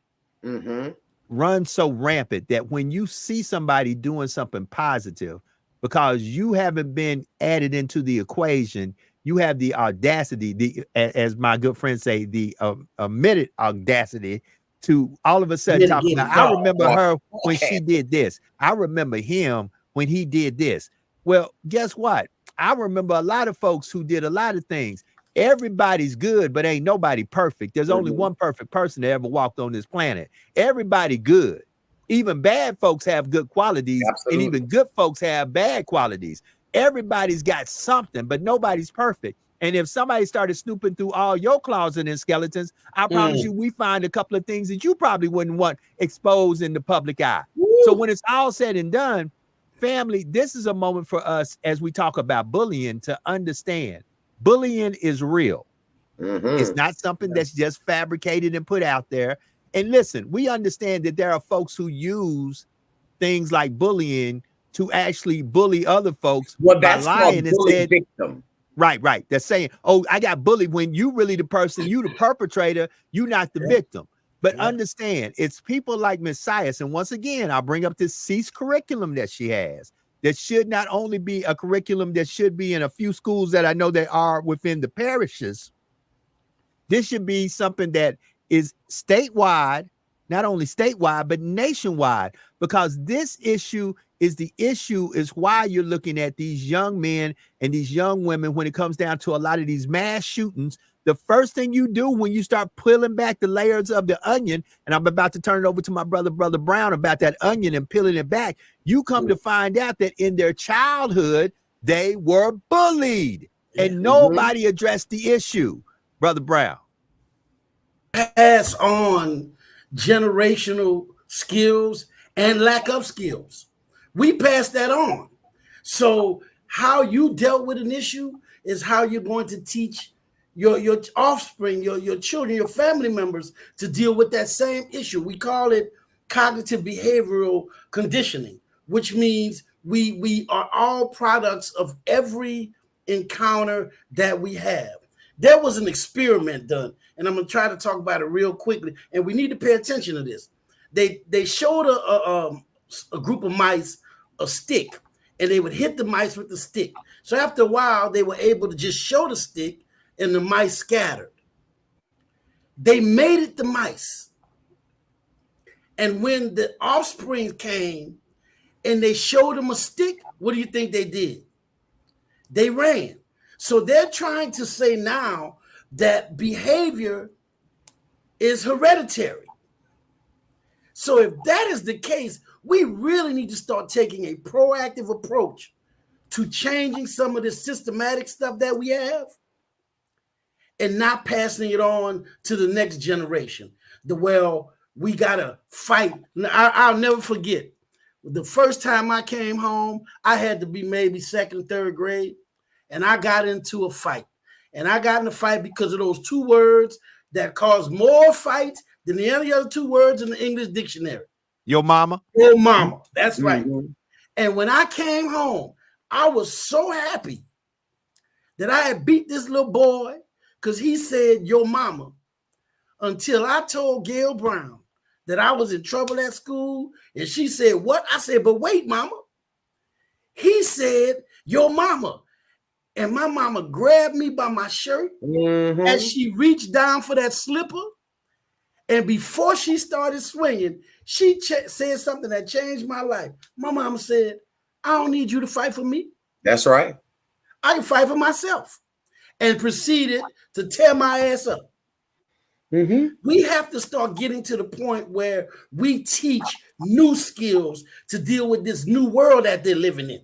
Run so rampant that when you see somebody doing something positive, because you haven't been added into the equation, you have the audacity, as my good friends say, the omitted audacity to all of a sudden talk about, I remember her when she did this. I remember him when he did this. Well, guess what? I remember a lot of folks who did a lot of things. Everybody's good, but ain't nobody perfect. There's only one perfect person that ever walked on this planet. Everybody good. Even bad folks have good qualities. Absolutely. And even good folks have bad qualities. Everybody's got something, but nobody's perfect. And if somebody started snooping through all your closet and skeletons, I promise you, we find a couple of things that you probably wouldn't want exposed in the public eye. So when it's all said and done, family, this is a moment for us as we talk about bullying to understand bullying is real. It's not something that's just fabricated and put out there. And listen, we understand that there are folks who use things like bullying to actually bully other folks by lying and said, victim. Right. They're saying, oh, I got bullied, when you really the person, you the perpetrator, you not the victim. But understand, it's people like Miss Sias. And once again, I'll bring up this CEASE curriculum that she has. That should not only be a curriculum that should be in a few schools that I know that are within the parishes. This should be something that is statewide, not only statewide, but nationwide, because this issue is why you're looking at these young men and these young women when it comes down to a lot of these mass shootings. The first thing you do when you start peeling back the layers of the onion, and I'm about to turn it over to my brother Brown about that onion and peeling it back, you come to find out that in their childhood, they were bullied and nobody addressed the issue. Brother Brown. Pass on generational skills and lack of skills. We pass that on. So how you dealt with an issue is how you're going to teach your offspring, your children, your family members to deal with that same issue. We call it cognitive behavioral conditioning, which means we are all products of every encounter that we have. There was an experiment done, and I'm going to try to talk about it real quickly, and we need to pay attention to this. They showed a group of mice a stick, and they would hit the mice with the stick. So after a while, they were able to just show the stick, and the mice scattered. They mated the mice. And when the offspring came and they showed them a stick, what do you think they did? They ran. So they're trying to say now that behavior is hereditary. So if that is the case, we really need to start taking a proactive approach to changing some of this systematic stuff that we have and not passing it on to the next generation. We got to fight. I'll never forget The first time I came home, I had to be maybe second, third grade, and I got into a fight. And I got in a fight because of those two words that caused more fights than any other two words in the English dictionary. Your mama? Your mama. That's right. Mm-hmm. And when I came home, I was so happy that I had beat this little boy because he said, your mama, until I told Gail Brown that I was in trouble at school. And she said, what? I said, but wait, mama. He said, your mama. And my mama grabbed me by my shirt as she reached down for that slipper. And before she started swinging, she said something that changed my life. My mama said, I don't need you to fight for me. That's right. I can fight for myself. And proceeded to tear my ass up. We have to start getting to the point where we teach new skills to deal with this new world that they're living in.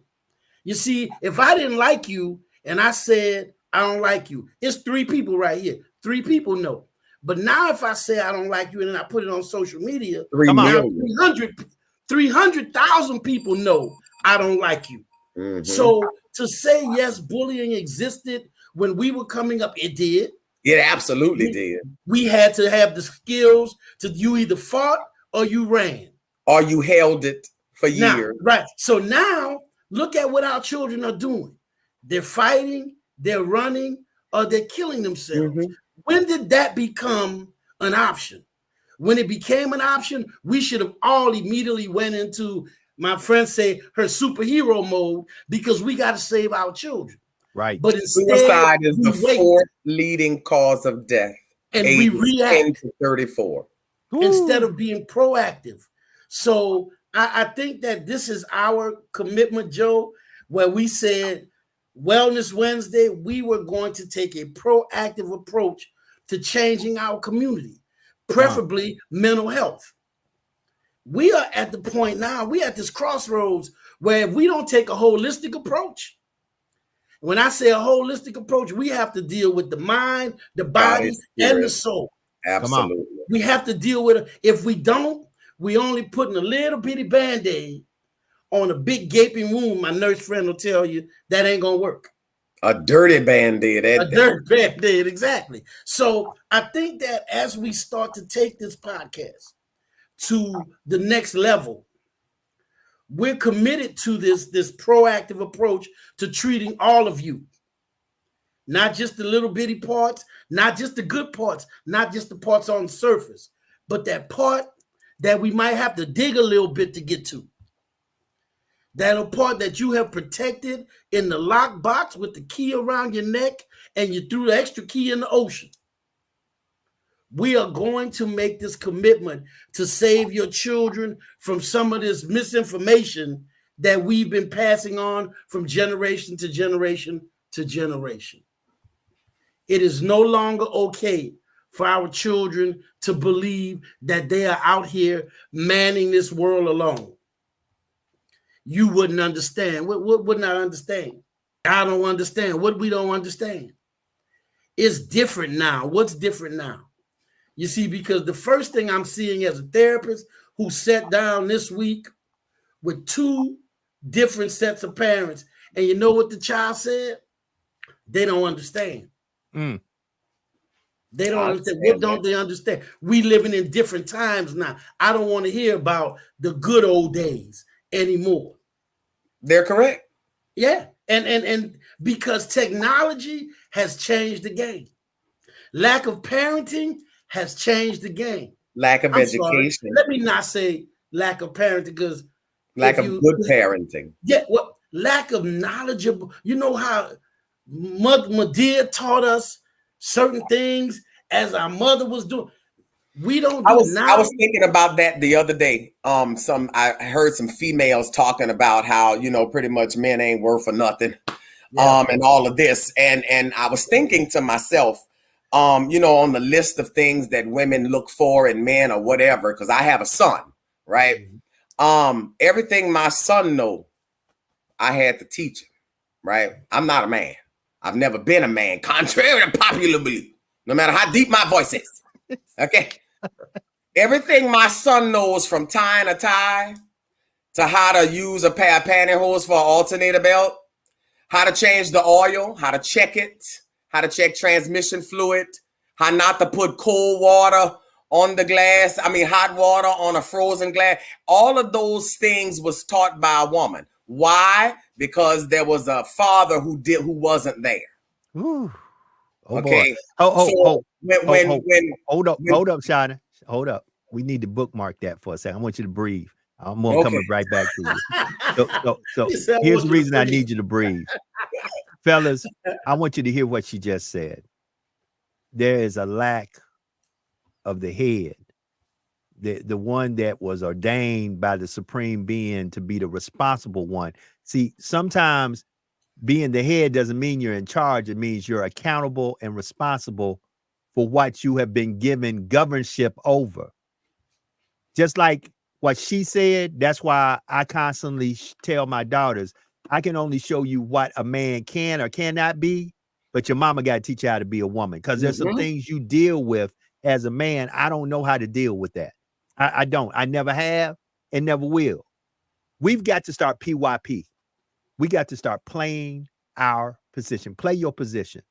You see, if I didn't like you and I said, I don't like you, it's 3 people right here. 3 people know. But now if I say I don't like you and then I put it on social media, 300,000 people know I don't like you. So to say, yes, bullying existed when we were coming up, it did. It absolutely did. We had to have the skills to, you either fought or you ran. Or you held it for years. Right. So now look at what our children are doing. They're fighting, they're running, or they're killing themselves. When did that become an option? When it became an option, we should have all immediately went into, my friends say, her superhero mode, because we got to save our children. Right. But instead, suicide is the 4th leading cause of death. And we react 10 to 34. Instead of being proactive. So I think that this is our commitment, Joe, where we said Wellness Wednesday, we were going to take a proactive approach to changing our community, preferably mental health. We are at the point now, we at this crossroads where if we don't take a holistic approach, when I say a holistic approach, we have to deal with the mind, the body, and the soul. Absolutely. We have to deal with it. If we don't, we only putting a little bitty Band-Aid on a big gaping wound. My nurse friend will tell you that ain't gonna work. A dirty Band-Aid. A dirty Band-Aid, exactly. So I think that as we start to take this podcast to the next level, we're committed to this proactive approach to treating all of you. Not just the little bitty parts, not just the good parts, not just the parts on the surface, but that part that we might have to dig a little bit to get to. That part that you have protected in the lock box with the key around your neck and you threw the extra key in the ocean. We are going to make this commitment to save your children from some of this misinformation that we've been passing on from generation to generation to generation. It is no longer okay for our children to believe that they are out here manning this world alone. You wouldn't understand. What would not understand? I don't understand. What we don't understand. It's different now. What's different now? You see, because the first thing I'm seeing as a therapist who sat down this week with 2 different sets of parents, and you know what the child said? They don't understand. They don't understand. What don't they understand? We living in different times now. I don't want to hear about the good old days anymore. They're correct. Yeah. And because technology has changed the game. Lack of parenting has changed the game. Lack of education. Sorry. Let me not say lack of parenting, because lack of good parenting. Yeah, well, lack of knowledgeable. You know how Madia taught us certain things as our mother was doing. We don't do I was thinking about that the other day. I heard some females talking about how, you know, pretty much men ain't worth for nothing. And all of this. And I was thinking to myself, you know, on the list of things that women look for in men or whatever, because I have a son, right? Everything my son know, I had to teach him, right? I'm not a man. I've never been a man, contrary to popular belief, no matter how deep my voice is. Okay. Everything my son knows, from tying a tie to how to use a pair of pantyhose for an alternator belt, how to change the oil, how to check it, how to check transmission fluid, how not to put cold water on the glass. I mean, hot water on a frozen glass. All of those things was taught by a woman. Why? Because there was a father who wasn't there. Ooh. Oh Okay. boy. Hold up, Shauna. Hold up. We need to bookmark that for a second. I want you to breathe. I'm gonna come right back to you. So here's the reason I need you to breathe. Fellas, I want you to hear what she just said. There is a lack of the head, the one that was ordained by the supreme being to be the responsible one. See, sometimes being the head doesn't mean you're in charge. It means you're accountable and responsible for what you have been given governorship over. Just like what she said, that's why I constantly tell my daughters, I can only show you what a man can or cannot be, but your mama got to teach you how to be a woman, because there's some things you deal with as a man. I don't know how to deal with that. I don't. I never have and never will. We've got to start PYP. We got to start playing our position. Play your position.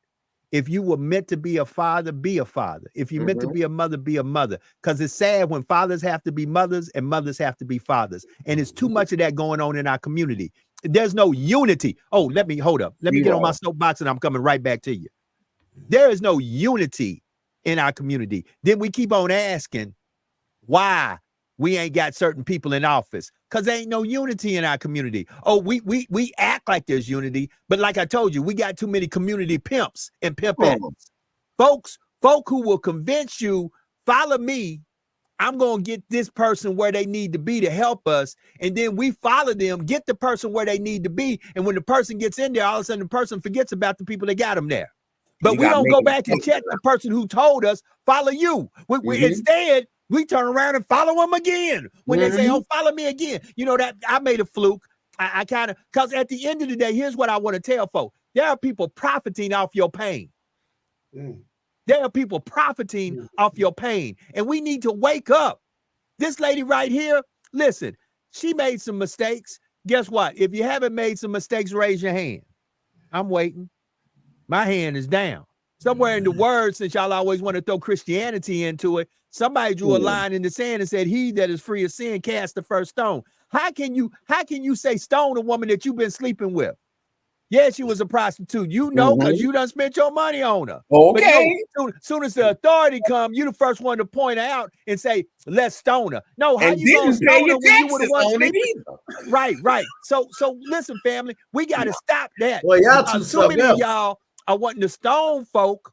If you were meant to be a father, be a father. If you're meant to be a mother, be a mother. Because it's sad when fathers have to be mothers and mothers have to be fathers. And it's too much of that going on in our community. There's no unity. Oh, hold up. Let me get on my soapbox and I'm coming right back to you. There is no unity in our community. Then we keep on asking why we ain't got certain people in office, because there ain't no unity in our community. Oh, we act like there's unity, but like I told you, we got too many community pimps and pimpettes. Folk who will convince you, follow me, I'm going to get this person where they need to be to help us. And then we follow them, get the person where they need to be. And when the person gets in there, all of a sudden the person forgets about the people that got them there. But we don't go back and check the person wwho told us, follow you. Instead, we turn around and follow them again. When they say, oh, follow me again. You know, that I made a fluke. I kind of, because at the end of the day, here's what I want to tell folks. There are people profiting off your pain. There are people profiting off your pain. And we need to wake up. This lady right here, listen, she made some mistakes. Guess what? If you haven't made some mistakes, raise your hand. I'm waiting. My hand is down. Somewhere in the word, since y'all always want to throw Christianity into it, somebody drew a line in the sand and said, he that is free of sin cast the first stone. How can you say stone a woman that you've been sleeping with? Yeah, she was a prostitute. You know, because you done spent your money on her. Okay. But soon as the authority come, you the first one to point out and say, let's stone her. No, how you gonna stone her when you were the one sleeping? Right. So listen, family, we got to stop that. Well, y'all too many of y'all are wanting to stone folk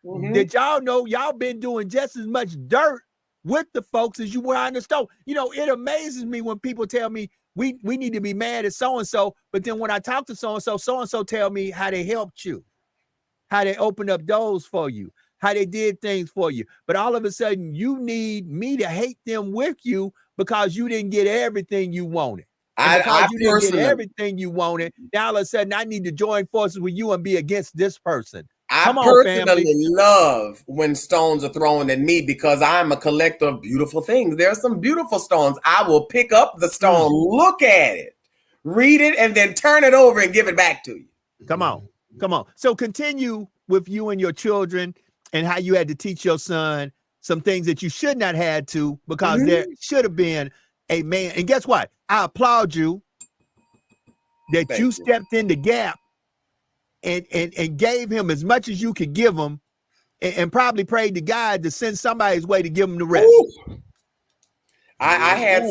that y'all know y'all been doing just as much dirt with the folks as you were on the stone. You know, it amazes me when people tell me we need to be mad at so-and-so, but then when I talk to so-and-so tell me how they helped you, how they opened up doors for you, how they did things for you. But all of a sudden, you need me to hate them with you because you didn't get everything you wanted. And because you didn't get everything you wanted, now all of a sudden I need to join forces with you and be against this person. I personally love when stones are thrown at me because I'm a collector of beautiful things. There are some beautiful stones. I will pick up the stone, look at it, read it, and then turn it over and give it back to you. Come on. So continue with you and your children and how you had to teach your son some things that you should not have to, because there should have been a man. And guess what? I applaud you that you stepped in the gap and gave him as much as you could give him, and probably prayed to God to send somebody's way to give him the rest. I had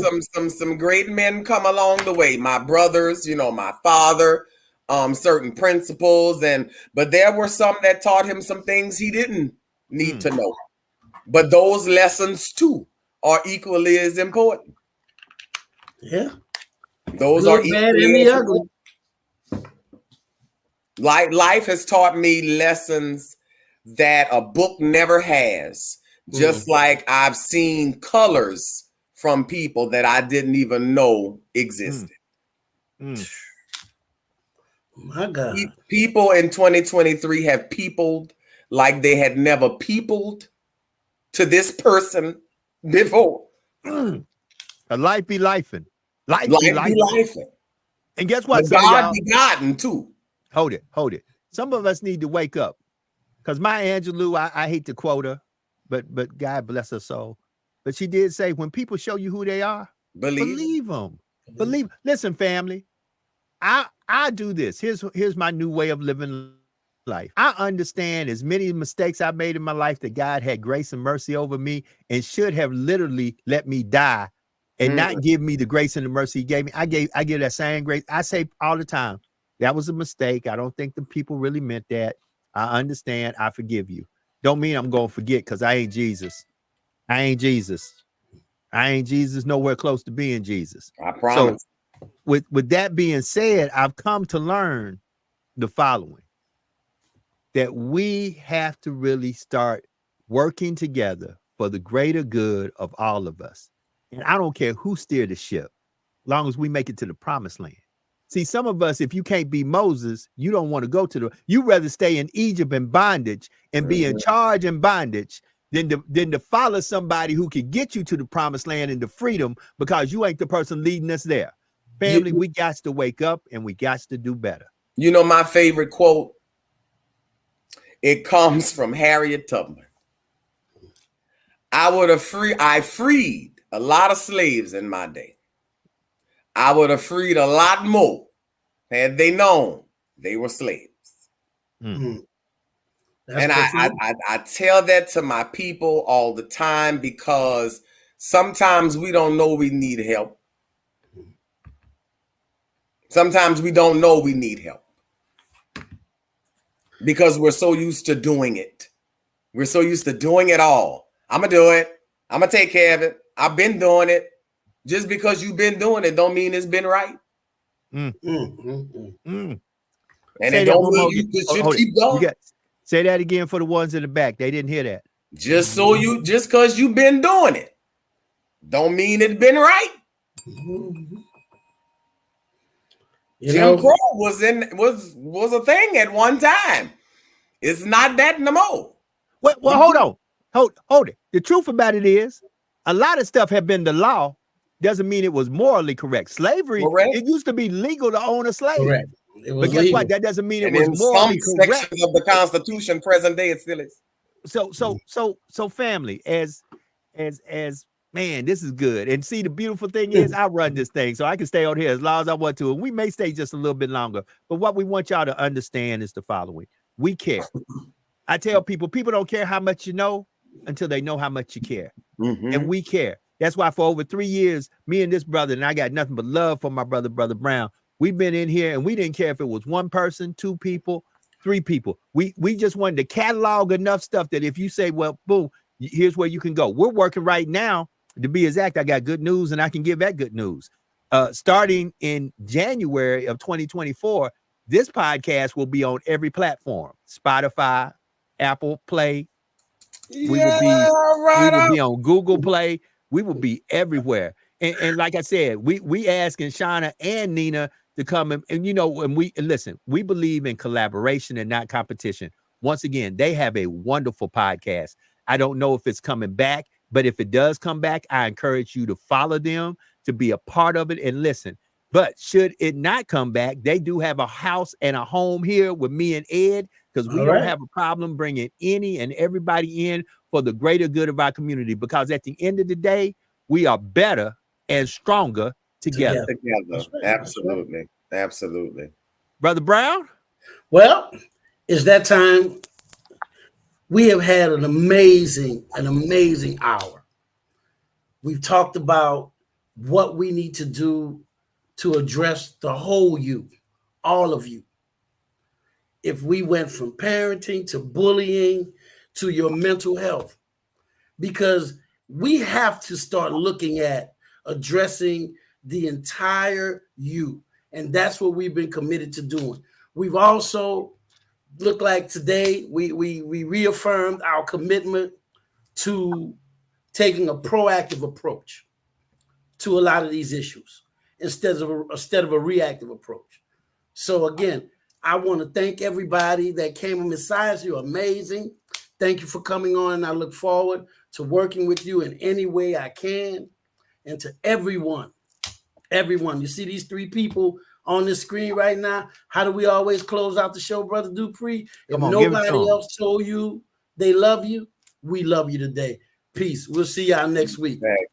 some great men come along the way. My brothers, you know, my father, certain principles, but there were some that taught him some things he didn't need to know. But those lessons too are equally as important. Yeah. Those are equally as important. Life has taught me lessons that a book never has. Just like I've seen colors from people that I didn't even know existed. My God. People in 2023 have peopled like they had never peopled to this person before. A life be lifing. Life be Life life. be life. And guess what? But Some of God y'all, be gotten too. hold it. Some of us need to wake up. Because Maya Angelou, I hate to quote her, but God bless her soul. But she did say, when people show you who they are, believe them. Believe. Listen, family, I do this. Here's my new way of living life. I understand as many mistakes I made in my life that God had grace and mercy over me and should have literally let me die and not give me the grace and the mercy he gave me. I give that same grace. I say all the time, that was a mistake. I don't think the people really meant that. I understand. I forgive you. Don't mean I'm going to forget because I ain't Jesus. I ain't Jesus. I ain't Jesus, nowhere close to being Jesus. I promise. So with that being said, I've come to learn the following, that we have to really start working together for the greater good of all of us. And I don't care who steered the ship, long as we make it to the promised land. See, some of us, if you can't be Moses, you don't want to go to you rather stay in Egypt in bondage and be in charge in bondage than to follow somebody who can get you to the promised land and the freedom, because you ain't the person leading us there. Family, we got to wake up and we got to do better. You know, my favorite quote, it comes from Harriet Tubman. I freed a lot of slaves in my day. I would have freed a lot more had they known they were slaves. And I tell that to my people all the time, because sometimes we don't know we need help. Sometimes we don't know we need help because we're so used to doing it. We're so used to doing it all. I'm going to do it. I'm going to take care of it. I've been doing it. Just because you've been doing it don't mean it's been right. And it don't mean you should keep going. Say that again for the ones in the back. They didn't hear that. Just because you've been doing it don't mean it's been right. Jim Crow was a thing at one time. It's not that no more. Well, hold on. Hold it. The truth about it is, a lot of stuff had been the law. Doesn't mean it was morally correct. Slavery, it used to be legal to own a slave. Correct. It was but guess legal. what? That doesn't mean and it was morally correct. Sections of the Constitution, present day, it still is. So family, as man, this is good. And see, the beautiful thing is, I run this thing, so I can stay on here as long as I want to, and we may stay just a little bit longer. But what we want y'all to understand is the following: we care. I tell people don't care how much you know until they know how much you care, and we care. That's why for over 3 years, me and this brother, and I got nothing but love for my brother Brown. We've been in here, and we didn't care if it was one person, two people, three people. We just wanted to catalog enough stuff that if you say, well, boom, here's where you can go. We're working right now. To be exact, I got good news, and I can give that good news. Starting in January of 2024, this podcast will be on every platform: Spotify, Apple Play. We will be on Google Play. We will be everywhere. And like I said, we asking Shauna and Nina to come and you know, and listen, we believe in collaboration and not competition. Once again, they have a wonderful podcast. I don't know if it's coming back, but if it does come back, I encourage you to follow them, to be a part of it and listen. But should it not come back, they do have a house and a home here with me and Ed, because we don't have a problem bringing any and everybody in for the greater good of our community. Because at the end of the day, we are better and stronger together. Absolutely. Absolutely. Brother Brown? Well, it's that time. We have had an amazing hour. We've talked about what we need to do to address the whole you, all of you. If we went from parenting to bullying to your mental health, because we have to start looking at addressing the entire you. And that's what we've been committed to doing. We've also looked like today, we reaffirmed our commitment to taking a proactive approach to a lot of these issues instead of a reactive approach. So again, I want to thank everybody that came on. Ms. Sias, you're amazing. Thank you for coming on, and I look forward to working with you in any way I can. And to everyone everyone. You see these 3 people on the screen right now. How do we always close out the show, Brother Dupree? If nobody else told you they love you, we love you today. Peace. We'll see y'all next week. Thanks.